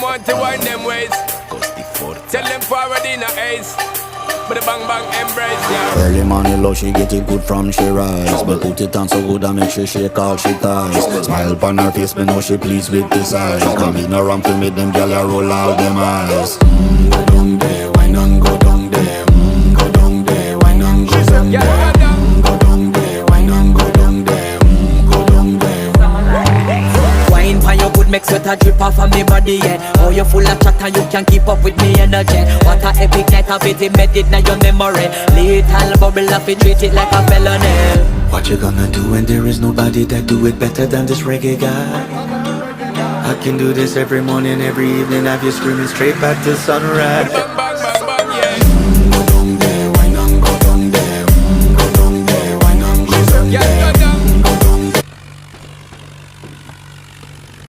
want to wind them ways. Tell them forward in a ace. But the bang bang embrace, yeah. Early morning love, she get it good from she rise. But put it on so good I make she shake all she ties. Smile upon her face, but know she pleased with this eyes. Come in around to make them gyal a roll out them eyes. Go down there, wine and go down there. Go down there, wine and go down there. Go down there, wine and go down there. Go down there. Wine for your good make sweat a drip off of me body, yeah. Oh, you full of chatter, you can keep up with me energy. What a epic night of it, embedded in your memory. Little bubble of it, treat it like a felony. What you gonna do when there is nobody that do it better than this reggae guy? I can do this every morning, every evening, have you screaming straight back to sunrise. Bang bang